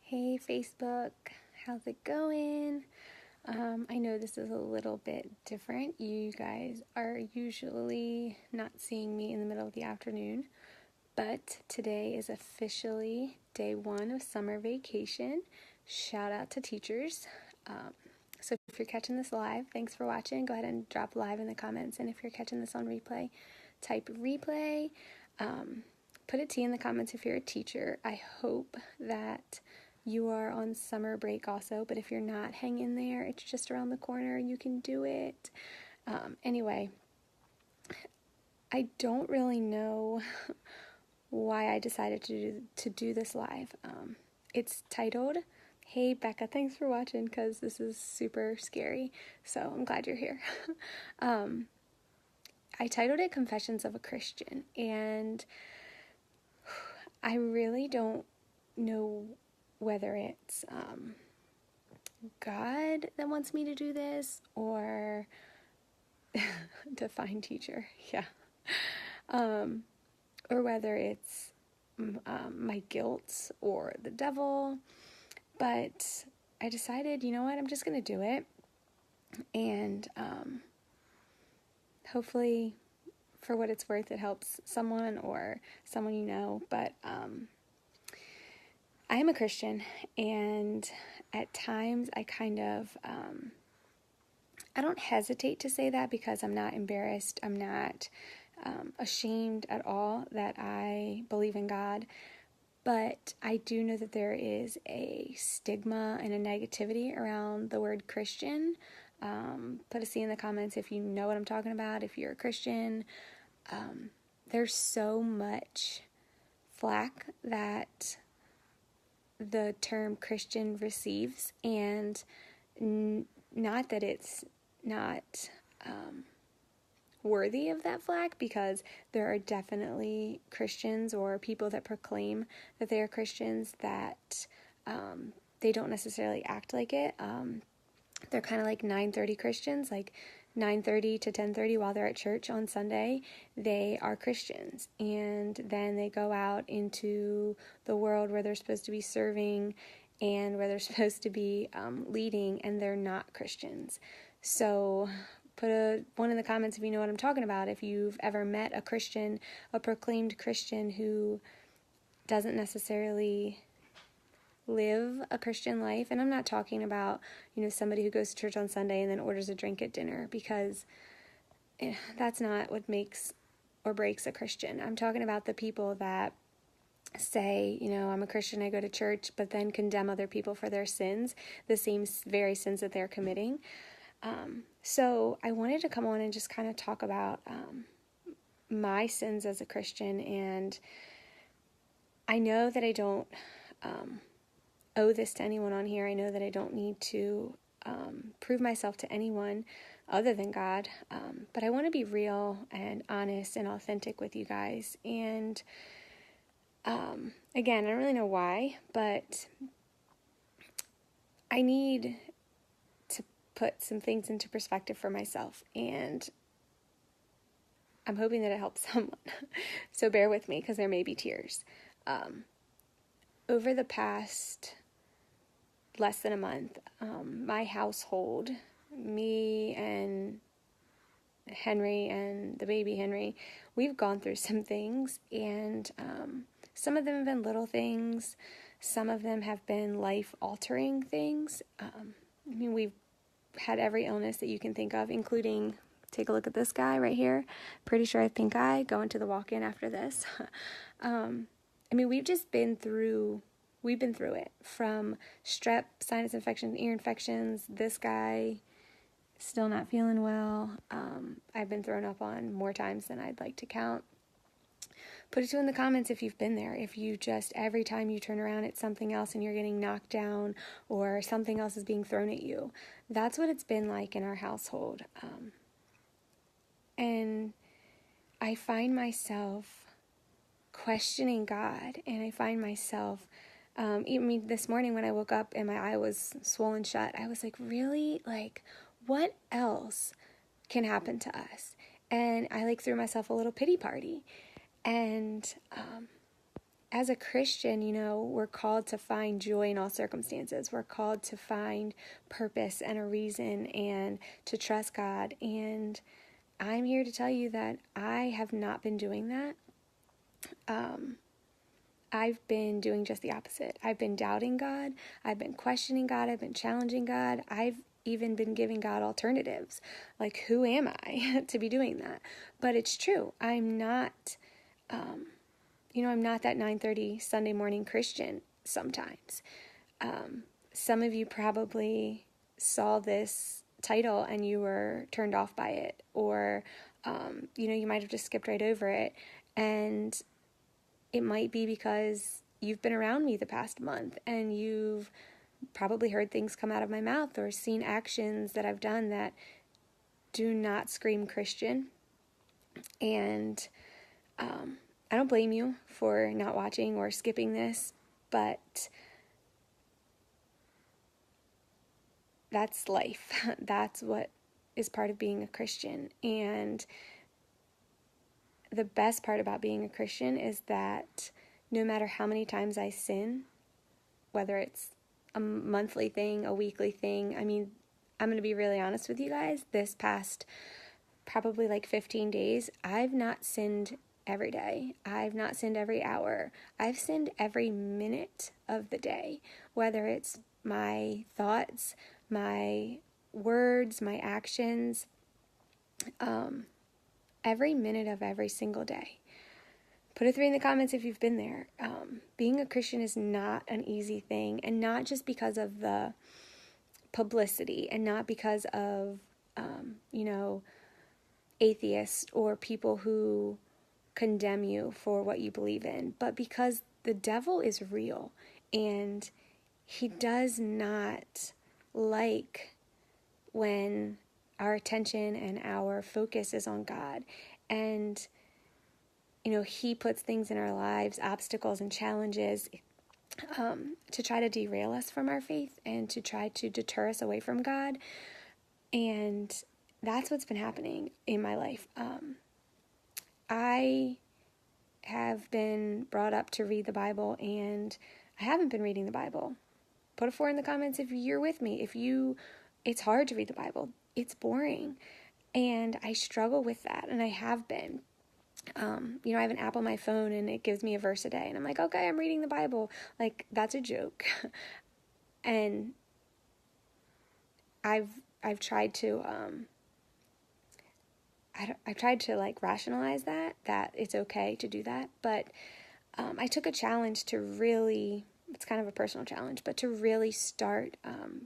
Hey Facebook, how's it going? I know this is a little bit different. You guys are usually not seeing me in the middle of the afternoon, but today is officially day one of summer vacation. Shout out to teachers. So if you're catching this live, thanks for watching. Go ahead and drop live in the comments. And if you're catching this on replay, type replay. Put a T in the comments if you're a teacher. I hope that you are on summer break also, but if you're not, hang in there. It's just around the corner. You can do it. Anyway, I don't really know why I decided to do this live. It's titled, Hey Becca, thanks for watching, because this is super scary, so I'm glad you're here. I titled it Confessions of a Christian, and I really don't know whether it's God that wants me to do this or Define teacher, yeah, or whether it's my guilt or the devil. But I decided, you know what, I'm just gonna do it, and hopefully, for what it's worth, it helps someone or someone you know. But I am a Christian, and at times I kind of, I don't hesitate to say that because I'm not embarrassed. I'm not ashamed at all that I believe in God. But I do know that there is a stigma and a negativity around the word Christian. Put a C in the comments if you know what I'm talking about, if you're a Christian. There's so much flack that the term Christian receives, and not that it's not worthy of that flack, because there are definitely Christians or people that proclaim that they are Christians that they don't necessarily act like it. They're kind of like 9:30 Christians, like 9:30 to 10:30 while they're at church on Sunday. They are Christians, and then they go out into the world where they're supposed to be serving and where they're supposed to be leading, and they're not Christians. So put a 1 in the comments if you know what I'm talking about, if you've ever met a Christian, a proclaimed Christian who doesn't necessarily live a Christian life. And I'm not talking about, somebody who goes to church on Sunday and then orders a drink at dinner, because that's not what makes or breaks a Christian. I'm talking about the people that say, I'm a Christian, I go to church, but then condemn other people for their sins, the same very sins that they're committing. So I wanted to come on and just kind of talk about my sins as a Christian. And I know that I don't owe this to anyone on here. I know that I don't need to prove myself to anyone other than God. But I want to be real and honest and authentic with you guys. And again, I don't really know why, but I need to put some things into perspective for myself, and I'm hoping that it helps someone. So bear with me, because there may be tears. Over the past less than a month, my household, me and Henry and the baby Henry, we've gone through some things, and some of them have been little things, some of them have been life-altering things. We've had every illness that you can think of, including, take a look at this guy right here, pretty sure I have pink eye, going to the walk-in after this. We've just been through it, from strep, sinus infections, ear infections, this guy still not feeling well. I've been thrown up on more times than I'd like to count. Put it in the comments if you've been there. If you just, every time you turn around, it's something else and you're getting knocked down or something else is being thrown at you. That's what it's been like in our household. And I find myself questioning God, and I find myself, this morning when I woke up and my eye was swollen shut, I was like, really? Like, what else can happen to us? And I threw myself a little pity party. And as a Christian, we're called to find joy in all circumstances. We're called to find purpose and a reason and to trust God. And I'm here to tell you that I have not been doing that. I've been doing just the opposite. I've been doubting God. I've been questioning God. I've been challenging God. I've even been giving God alternatives. Like, who am I to be doing that? But it's true. I'm not, I'm not that 9:30 Sunday morning Christian sometimes. Some of you probably saw this title and you were turned off by it, or, you might have just skipped right over it. And it might be because you've been around me the past month and you've probably heard things come out of my mouth or seen actions that I've done that do not scream Christian. And I don't blame you for not watching or skipping this, but that's life. That's what is part of being a Christian. And the best part about being a Christian is that no matter how many times I sin, whether it's a monthly thing, a weekly thing, I'm going to be really honest with you guys, this past probably like 15 days, I've not sinned every day. I've not sinned every hour. I've sinned every minute of the day, whether it's my thoughts, my words, my actions, every minute of every single day. Put a 3 in the comments if you've been there. Being a Christian is not an easy thing, and not just because of the publicity and not because of, atheists or people who condemn you for what you believe in, but because the devil is real and he does not like when our attention and our focus is on God. And he puts things in our lives, obstacles and challenges, to try to derail us from our faith and to try to deter us away from God. And that's what's been happening in my life. I have been brought up to read the Bible, and I haven't been reading the Bible. Put a 4 in the comments if you're with me. It's hard to read the Bible. It's boring. And I struggle with that, and I have been. I have an app on my phone and it gives me a verse a day, and I'm like, okay, I'm reading the Bible. Like, that's a joke. And I've tried to, I've tried to like rationalize that it's okay to do that. But, I took a challenge to really, it's kind of a personal challenge, but to really start,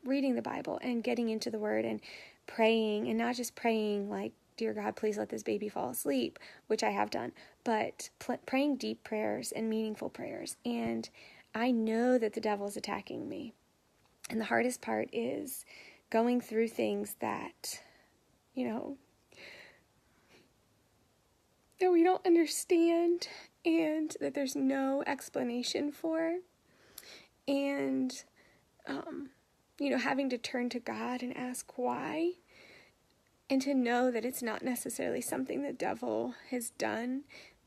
reading the Bible and getting into the Word and praying, and not just praying like, dear God, please let this baby fall asleep, which I have done, but praying deep prayers and meaningful prayers. And I know that the devil is attacking me. And the hardest part is going through things that, that we don't understand and that there's no explanation for. And, having to turn to God and ask why. And to know that it's not necessarily something the devil has done,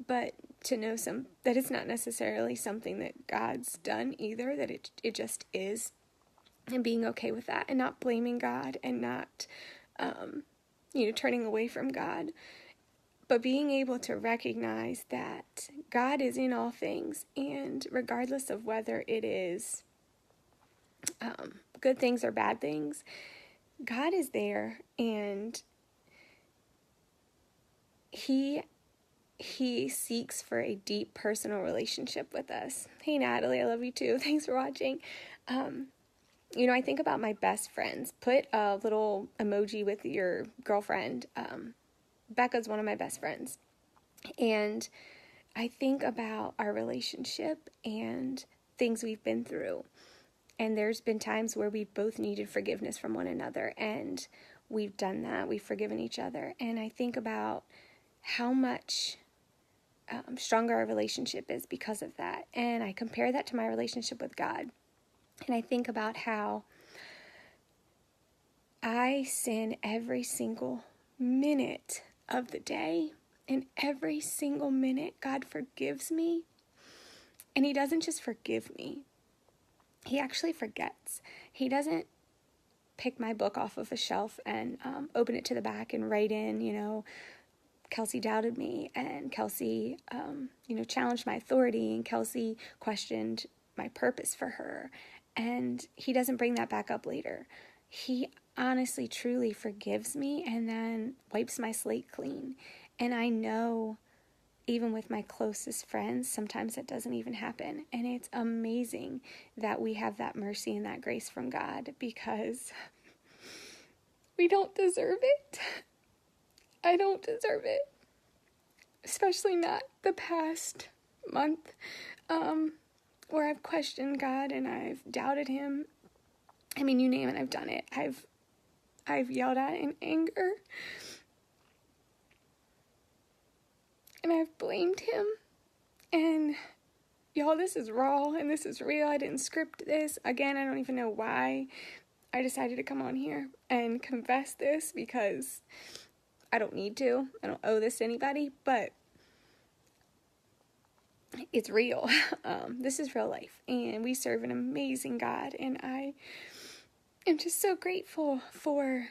but to know that it's not necessarily something that God's done either, that it just is, and being okay with that and not blaming God and not, turning away from God, but being able to recognize that God is in all things, and regardless of whether it is good things or bad things, God is there, and He seeks for a deep personal relationship with us. Hey, Natalie, I love you too. Thanks for watching. I think about my best friends. Put a little emoji with your girlfriend. Becca's one of my best friends. And I think about our relationship and things we've been through. And there's been times where we both needed forgiveness from one another, and we've done that. We've forgiven each other. And I think about how much stronger our relationship is because of that. And I compare that to my relationship with God. And I think about how I sin every single minute of the day. And every single minute, God forgives me. And he doesn't just forgive me. He actually forgets. He doesn't pick my book off of a shelf and open it to the back and write in, Kelsey doubted me, and Kelsey, challenged my authority, and Kelsey questioned my purpose for her. And he doesn't bring that back up later. He honestly, truly forgives me and then wipes my slate clean. And I know, even with my closest friends, sometimes that doesn't even happen. And it's amazing that we have that mercy and that grace from God, because we don't deserve it. I don't deserve it. Especially not the past month, where I've questioned God and I've doubted him. I mean, you name it, I've done it. I've yelled at in anger. And I've blamed him. And y'all, this is raw and this is real. I didn't script this. Again, I don't even know why I decided to come on here and confess this, because I don't need to. I don't owe this to anybody, but it's real. This is real life, and we serve an amazing God, and I am just so grateful for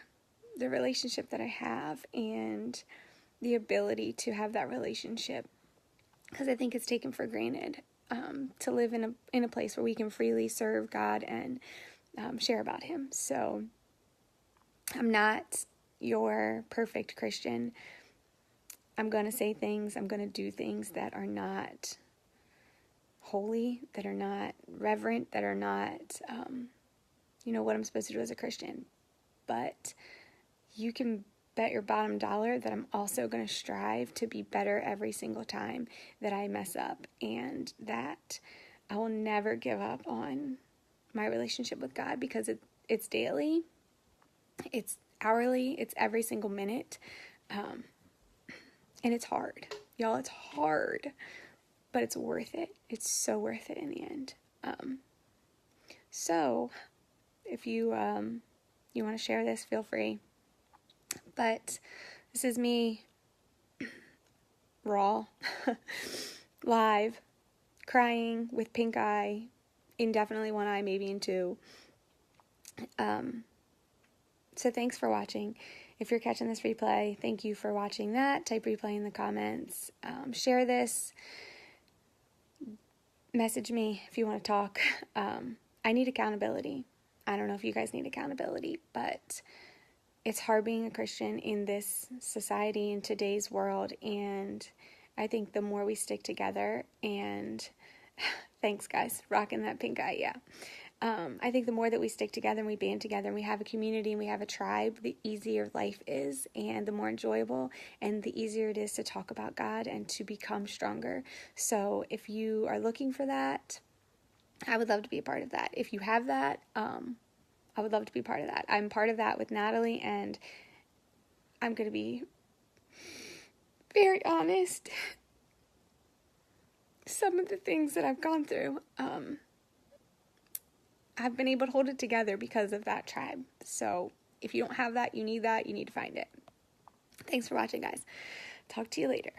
the relationship that I have and the ability to have that relationship, because I think it's taken for granted to live in a place where we can freely serve God and share about him. So I'm not your perfect Christian. I'm going to say things, I'm going to do things that are not holy, that are not reverent, that are not, what I'm supposed to do as a Christian. But you can bet your bottom dollar that I'm also going to strive to be better every single time that I mess up, and that I will never give up on my relationship with God, because it's daily, it's hourly, it's every single minute, and it's hard. Y'all, it's hard, but it's worth it. It's so worth it in the end. So if you want to share this, feel free. But this is me, raw, live, crying with pink eye, in definitely one eye, maybe in two. So thanks for watching. If you're catching this replay, thank you for watching that. Type replay in the comments. Share this. Message me if you want to talk. I need accountability. I don't know if you guys need accountability, but it's hard being a Christian in this society, in today's world, and I think the more we stick together, and thanks guys, rocking that pink eye, yeah. I think the more that we stick together and we band together and we have a community and we have a tribe, the easier life is, and the more enjoyable, and the easier it is to talk about God and to become stronger. So if you are looking for that, I would love to be a part of that. If you have that, I would love to be part of that. I'm part of that with Natalie, and I'm going to be very honest. Some of the things that I've gone through, I've been able to hold it together because of that tribe. So if you don't have that, you need to find it. Thanks for watching, guys. Talk to you later.